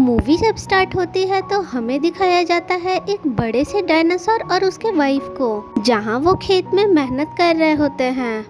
Movie जब start होती है तो हमें दिखाया जाता है एक बड़े से डायनासोर और उसके वाइफ को, जहां वो खेत में मेहनत कर रहे होते हैं।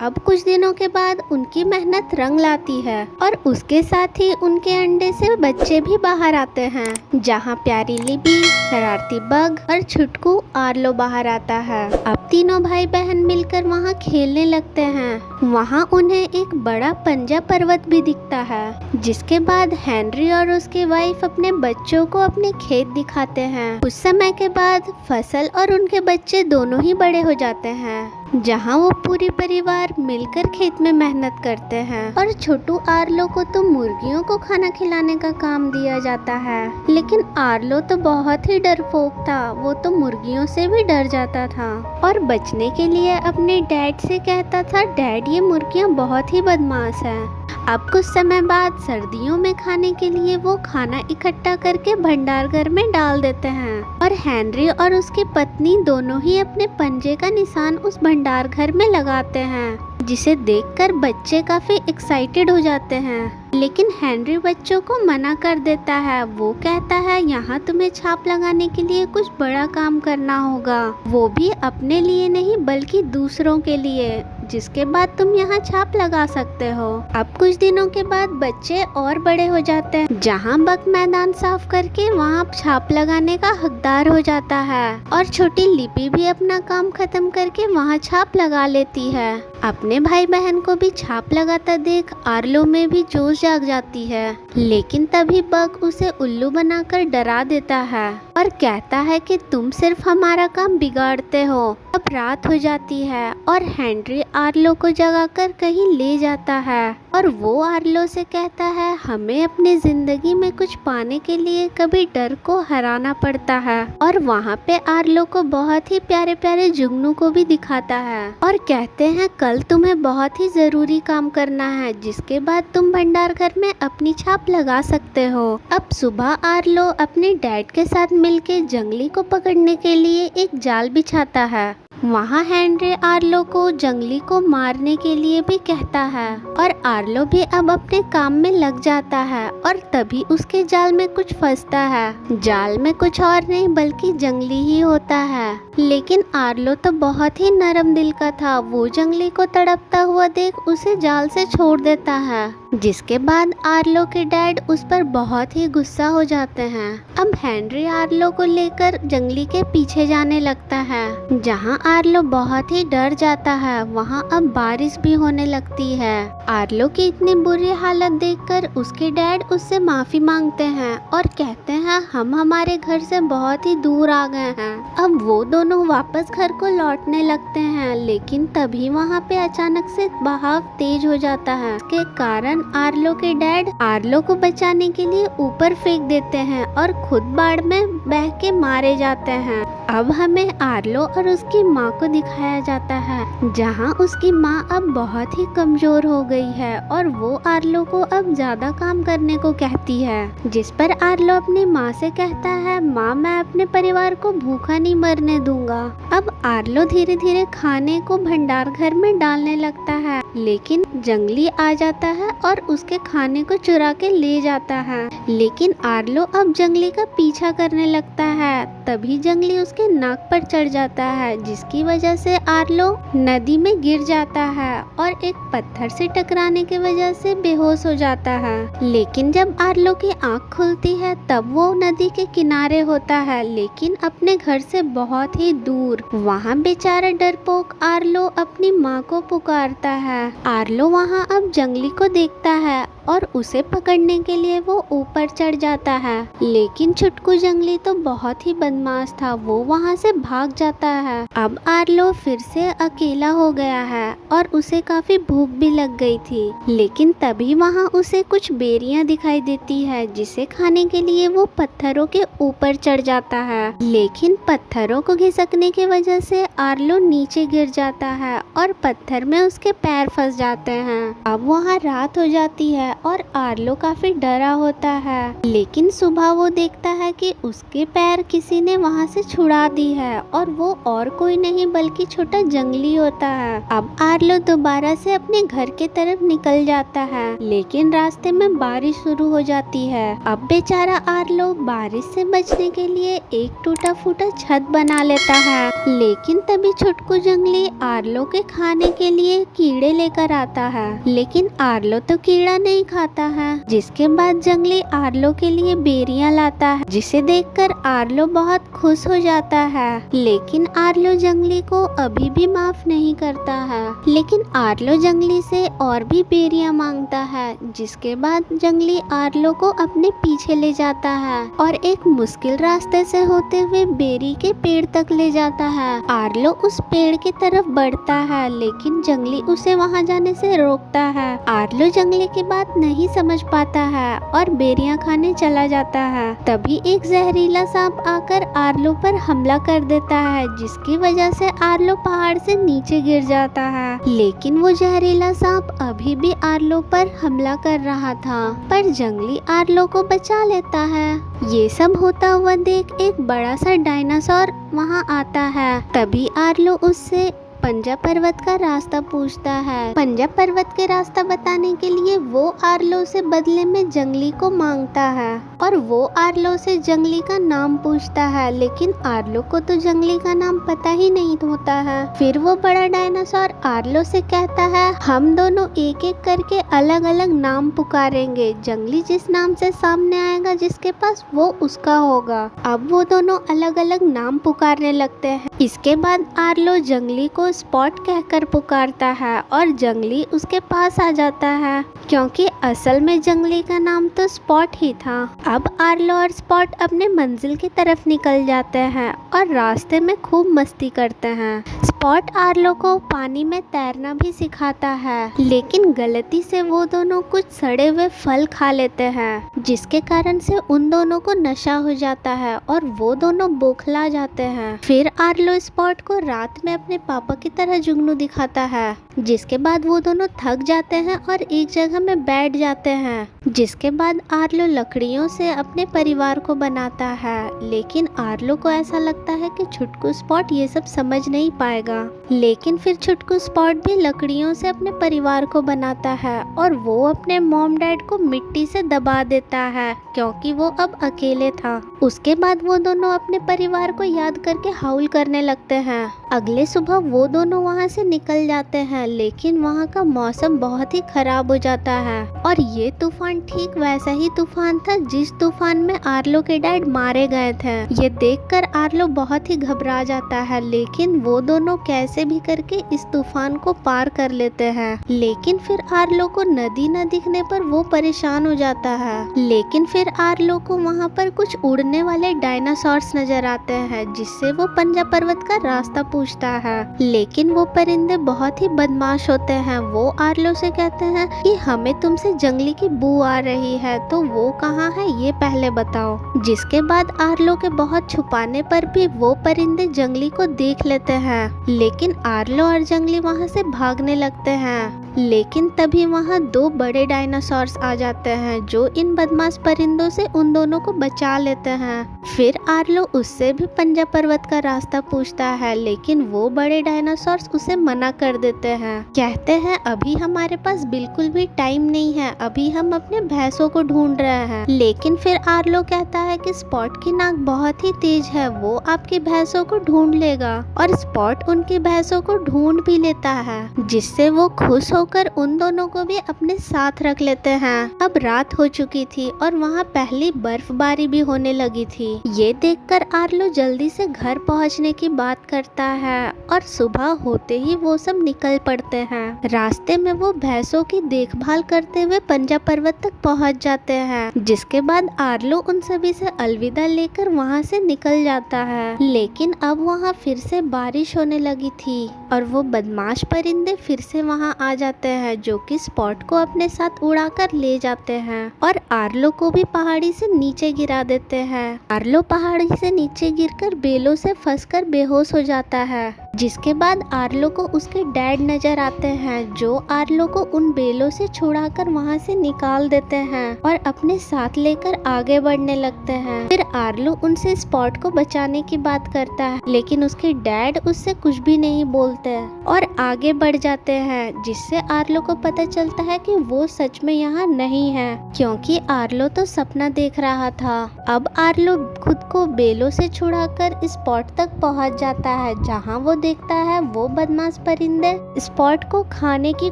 अब कुछ दिनों के बाद उनकी मेहनत रंग लाती है और उसके साथ ही उनके अंडे से बच्चे भी बाहर आते हैं, जहां प्यारी लिबी, शरारती बग और छुटकू आर्लो बाहर आता है। अब तीनों भाई बहन मिलकर वहां खेलने लगते हैं। वहां उन्हें एक बड़ा पंजा पर्वत भी दिखता है, जिसके बाद हेनरी और उसकी वाइफ अपने बच्चों को अपने खेत दिखाते हैं। कुछ समय के बाद फसल और उनके बच्चे दोनों ही बड़े हो जाते हैं, जहां वो पूरी परिवार मिलकर खेत में मेहनत करते हैं। और छोटू आर्लो को तो मुर्गियों को खाना खिलाने का काम दिया जाता है, लेकिन आर्लो तो बहुत ही डरपोक था। वो तो मुर्गियों से भी डर जाता था और बचने के लिए अपने डैड से कहता था, डैड ये मुर्गियाँ बहुत ही बदमाश हैं। अब कुछ समय बाद सर्दियों में खाने के लिए वो खाना इकट्ठा करके भंडार घर में डाल देते हैं और हेनरी और उसकी पत्नी दोनों ही अपने पंजे का निशान उस भंडार घर में लगाते हैं, जिसे देखकर बच्चे काफी एक्साइटेड हो जाते हैं। लेकिन हेनरी बच्चों को मना कर देता है। वो कहता है यहाँ तुम्हें छाप लगाने के लिए कुछ बड़ा काम करना होगा, वो भी अपने लिए नहीं बल्कि दूसरों के लिए, जिसके बाद तुम यहाँ छाप लगा सकते हो। अब कुछ दिनों के बाद बच्चे और बड़े हो जाते हैं, जहाँ बक मैदान साफ करके वहाँ छाप लगाने का हकदार हो जाता है और छोटी लिपि भी अपना काम खत्म करके वहाँ छाप लगा लेती है। अपने भाई बहन को भी छाप लगाता देख आर्लो में भी जोश जाग जाती है, लेकिन तभी बग उसे उल्लू बनाकर डरा देता है और कहता है कि तुम सिर्फ हमारा काम बिगाड़ते हो। अब रात हो जाती है और हेनरी आर्लो को जगाकर कहीं ले जाता है और वो आर्लो से कहता है, हमें अपनी जिंदगी में कुछ पाने के लिए कभी डर को हराना पड़ता है। और वहाँ पे आर्लो को बहुत ही प्यारे प्यारे जुगनू को भी दिखाता है और कहते हैं कल तुम्हें बहुत ही जरूरी काम करना है, जिसके बाद तुम भंडार घर में अपनी छाप लगा सकते हो। अब सुबह आर्लो अपने डैड के साथ मिलके जंगली को पकड़ने के लिए एक जाल बिछाता है। वहाँ हेनरी आर्लो को जंगली को मारने के लिए भी कहता है और आर्लो भी अब अपने काम में लग जाता है और तभी उसके जाल में कुछ फंसता है। जाल में कुछ और नहीं बल्कि जंगली ही होता है, लेकिन आर्लो तो बहुत ही नरम दिल का था। वो जंगली को तड़पता हुआ देख उसे जाल से छोड़ देता है, जिसके बाद आर्लो के डैड उस पर बहुत ही गुस्सा हो जाते हैं। अब हेनरी आर्लो को लेकर जंगली के पीछे जाने लगता है, जहाँ आर्लो बहुत ही डर जाता है। वहाँ अब बारिश भी होने लगती है। आर्लो की इतनी बुरी हालत देखकर उसके डैड उससे माफी मांगते हैं और कहते हैं हम हमारे घर से बहुत ही दूर आ गए हैं। अब वो दोनों वापस घर को लौटने लगते हैं, लेकिन तभी वहाँ पे अचानक से बहाव तेज हो जाता है। इसके कारण आर्लो के डैड आर्लो को बचाने के लिए ऊपर फेंक देते हैं और खुद बाढ़ में बह के मारे जाते हैं। अब हमें आर्लो और उसकी माँ को दिखाया जाता है, जहाँ उसकी माँ अब बहुत ही कमजोर हो गई है और वो आर्लो को अब ज्यादा काम करने को कहती है, जिस पर आर्लो अपनी माँ से कहता है, माँ मैं अपने परिवार को भूखा नहीं मरने दूंगा। अब आर्लो धीरे धीरे खाने को भंडार घर में डालने लगता है, लेकिन जंगली आ जाता है और उसके खाने को चुरा के ले जाता है। लेकिन आर्लो अब जंगली का पीछा करने लगता है। तभी जंगली उसके नाक पर चढ़ जाता है, जिसकी वजह से आर्लो नदी में गिर जाता है और एक पत्थर से टकराने की वजह से बेहोश हो जाता है। लेकिन जब आर्लो की आंख खुलती है तब वो नदी के किनारे होता है, लेकिन अपने घर से बहुत ही दूर। वहाँ बेचारा डरपोक आर्लो अपनी माँ को पुकारता है। आर्लो वहाँ अब जंगली को देखता है और उसे पकड़ने के लिए वो ऊपर चढ़ जाता है, लेकिन छुटकू जंगली तो बहुत ही बदमाश था। वो वहाँ से भाग जाता है। अब आर्लो फिर से अकेला हो गया है और उसे काफी भूख भी लग गई थी, लेकिन तभी वहाँ उसे कुछ बेरियां दिखाई देती है, जिसे खाने के लिए वो पत्थरों के ऊपर चढ़ जाता है। लेकिन पत्थरों को घिसकने की वजह से आर्लो नीचे गिर जाता है और पत्थर में उसके पैर फंस जाते हैं। अब वहाँ रात हो जाती है और आर्लो काफी डरा होता है। लेकिन सुबह वो देखता है कि उसके पैर किसी ने वहाँ से छुड़ा दी है और वो और कोई नहीं बल्कि छोटा जंगली होता है। अब आर्लो दोबारा से अपने घर के तरफ निकल जाता है, लेकिन रास्ते में बारिश शुरू हो जाती है। अब बेचारा आर्लो बारिश से बचने के लिए एक टूटा फूटा छत बना लेता है, लेकिन तभी छुटकू जंगली आर्लो के खाने के लिए कीड़े लेकर आता है। लेकिन आर्लो तो कीड़ा नहीं खाता है। जिसके बाद जंगली आर्लो के लिए बेरियां लाता है, जिसे देखकर आर्लो बहुत खुश हो जाता है। लेकिन आर्लो जंगली को अभी भी माफ नहीं करता है। लेकिन आर्लो जंगली से और भी बेरियां मांगता है, जिसके बाद जंगली आर्लो को अपने पीछे ले जाता है और एक मुश्किल रास्ते से होते हुए बेरी के पेड़ तक ले जाता है। आर्लो उस पेड़ की तरफ बढ़ता है, लेकिन जंगली उसे वहां जाने से रोकता है। आर्लो जंगली की बात नहीं समझ पाता है और बेरियां खाने चला जाता है। तभी एक जहरीला सांप आकर आर्लो पर हमला कर देता है, जिसकी वजह से आर्लो पहाड़ से नीचे गिर जाता है। लेकिन वो जहरीला सांप अभी भी आर्लो पर हमला कर रहा था, पर जंगली आर्लो को बचा लेता है। ये सब होता हुआ देख एक बड़ा सा डायनासोर वहाँ आता है। तभी आर्लो उससे पंजा पर्वत का रास्ता पूछता है। पंजा पर्वत के रास्ता बताने के लिए वो आर्लो से बदले में जंगली को मांगता है और वो आर्लो से जंगली का नाम पूछता है, लेकिन आर्लो को तो जंगली का नाम पता ही नहीं होता है। फिर वो बड़ा डायनासोर आर्लो से कहता है, हम दोनों एक एक करके अलग अलग नाम पुकारेंगे। जंगली जिस नाम से सामने आएगा जिसके पास, वो उसका होगा। अब वो दोनों अलग अलग नाम पुकारने लगते हैं। इसके बाद आर्लो जंगली को स्पॉट कहकर पुकारता है और जंगली उसके पास आ जाता है, क्योंकि असल में जंगली का नाम तो स्पॉट ही था। अब आर्लो और स्पॉट अपने मंजिल की तरफ निकल जाते हैं और रास्ते में खूब मस्ती करते हैं। स्पॉट आर्लो को पानी में तैरना भी सिखाता है, लेकिन गलती से वो दोनों कुछ सड़े हुए फल खा लेते हैं, जिसके कारण से उन दोनों को नशा हो जाता है और वो दोनों बौखला जाते हैं। फिर आर्लो स्पॉट को रात में अपने पापा की तरह जुगनू दिखाता है, जिसके बाद वो दोनों थक जाते हैं और एक जगह में बैठ जाते हैं। जिसके बाद आर्लो लकड़ियों से अपने परिवार को बनाता है, लेकिन आर्लो को ऐसा लगता है कि छुटकू स्पॉट ये सब समझ नहीं पाएगा। लेकिन फिर छुटकू स्पॉट भी लकड़ियों से अपने परिवार को बनाता है और वो अपने मॉम डैड को मिट्टी से दबा देता है, क्योंकि वो अब अकेले था। उसके बाद वो दोनों अपने परिवार को याद करके हाउल करने लगते हैं। अगले सुबह वो दोनों वहाँ से निकल जाते हैं, लेकिन वहाँ का मौसम बहुत ही खराब हो जाता है और ये तूफान ठीक वैसा ही तूफान था जिस तूफान में आर्लो के डैड मारे गए थे। ये देखकर आर्लो बहुत ही घबरा जाता है, लेकिन वो दोनों कैसे भी करके इस तूफान को पार कर लेते हैं। लेकिन फिर आर्लो को नदी न दिखने पर वो परेशान हो जाता है। लेकिन फिर आर्लो को वहाँ पर कुछ उड़ने वाले डायनासोर्स नजर आते हैं, जिससे वो पंजा पर्वत का रास्ता पूछता है। लेकिन वो परिंदे बहुत ही बदमाश होते हैं। वो आर्लो से कहते हैं कि हमें तुमसे जंगली की बू आ रही है, तो वो कहाँ है ये पहले बताओ। जिसके बाद आर्लो के बहुत छुपाने पर भी वो परिंदे जंगली को देख लेते हैं, लेकिन आर्लो और जंगली वहाँ से भागने लगते हैं। लेकिन तभी वहाँ दो बड़े डायनासोर्स आ जाते हैं, जो इन बदमाश परिंदों से उन दोनों को बचा लेते हैं। फिर आर्लो उससे भी पंजा पर्वत का रास्ता पूछता है, लेकिन वो बड़े डायनासोर्स उसे मना कर देते हैं। कहते हैं अभी हमारे पास बिल्कुल भी टाइम नहीं है, अभी हम अपने भैंसों को ढूंढ रहे हैं। लेकिन फिर आर्लो कहता है कि स्पॉट की नाक बहुत ही तेज है, वो आपकी भैंसों को ढूंढ लेगा। और स्पॉट उनकी भैंसों को ढूंढ भी लेता है, जिससे वो खुश होकर उन दोनों को भी अपने साथ रख लेते हैं। अब रात हो चुकी थी और वहाँ पहली बर्फबारी भी होने लगी थी। ये देखकर आर्लो जल्दी से घर पहुँचने की बात करता है और सुबह होते ही वो सब निकल पड़ते हैं। रास्ते में वो भैंसों की देखभाल करते हुए पंजा पर्वत तक पहुँच जाते हैं। जिसके बाद आर्लो उन सभी से अलविदा लेकर वहाँ से निकल जाता है। लेकिन अब वहाँ फिर से बारिश होने लगी थी और वो बदमाश परिंदे फिर से वहाँ आ जाते हैं, जो कि स्पॉट को अपने साथ उड़ाकर ले जाते हैं और आर्लो को भी पहाड़ी से नीचे गिरा देते हैं। आर्लो पहाड़ी से नीचे गिरकर बेलों से फंसकर बेहोश हो जाता है। जिसके बाद आर्लो को उसके डैड नजर आते हैं, जो आर्लो को उन बेलों से छुड़ाकर वहाँ से निकाल देते हैं और अपने साथ लेकर आगे बढ़ने लगते हैं। फिर आर्लो उनसे स्पॉट को बचाने की बात करता है, लेकिन उसके डैड उससे कुछ भी नहीं बोलते और आगे बढ़ जाते हैं, जिससे आर्लो को पता चलता है कि वो सच में यहाँ नहीं है, क्योंकि आर्लो तो सपना देख रहा था। अब आर्लो खुद को बेलों से छुड़ाकर स्पॉट तक पहुँच जाता है, जहाँ वो देखता है वो बदमाश परिंदे स्पॉट को खाने की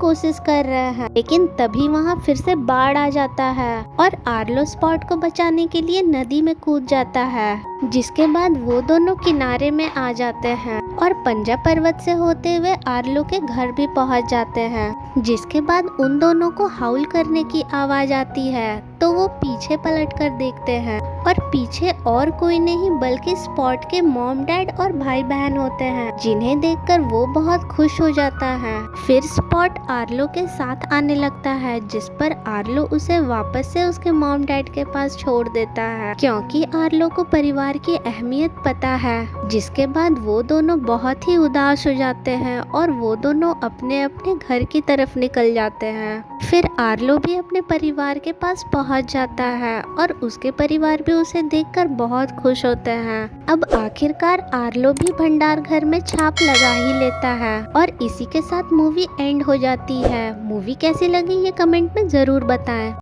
कोशिश कर रहे हैं, लेकिन तभी वहाँ फिर से बाढ़ आ जाता है और आर्लो स्पॉट को बचाने के लिए नदी में कूद जाता है। जिसके बाद वो दोनों किनारे में आ जाते हैं और पंजा पर्वत से होते हुए आर्लो के घर भी पहुंच जाते हैं। जिसके बाद उन दोनों को हाउल करने की आवाज आती है, तो वो पीछे पलट कर देखते हैं और पीछे और कोई नहीं बल्कि स्पॉट के मॉम डैड और भाई बहन होते हैं, जिन्हें देखकर वो बहुत खुश हो जाता है। फिर स्पॉट आर्लो के साथ आने लगता है, जिस पर आर्लो उसे वापस से उसके मॉम डैड के पास छोड़ देता है, क्योंकि आर्लो को परिवार की अहमियत पता है। जिसके बाद वो दोनों बहुत ही उदास हो जाते हैं और वो दोनों अपने अपने घर की तरफ निकल जाते हैं। फिर आर्लो भी अपने परिवार के पास पहुंच जाता है और उसके परिवार भी उसे देखकर बहुत खुश होते हैं। अब आखिरकार आर्लो भी भंडार घर में छाप लगा ही लेता है और इसी के साथ मूवी एंड हो जाती है। मूवी कैसी लगी ये कमेंट में जरूर बताएं।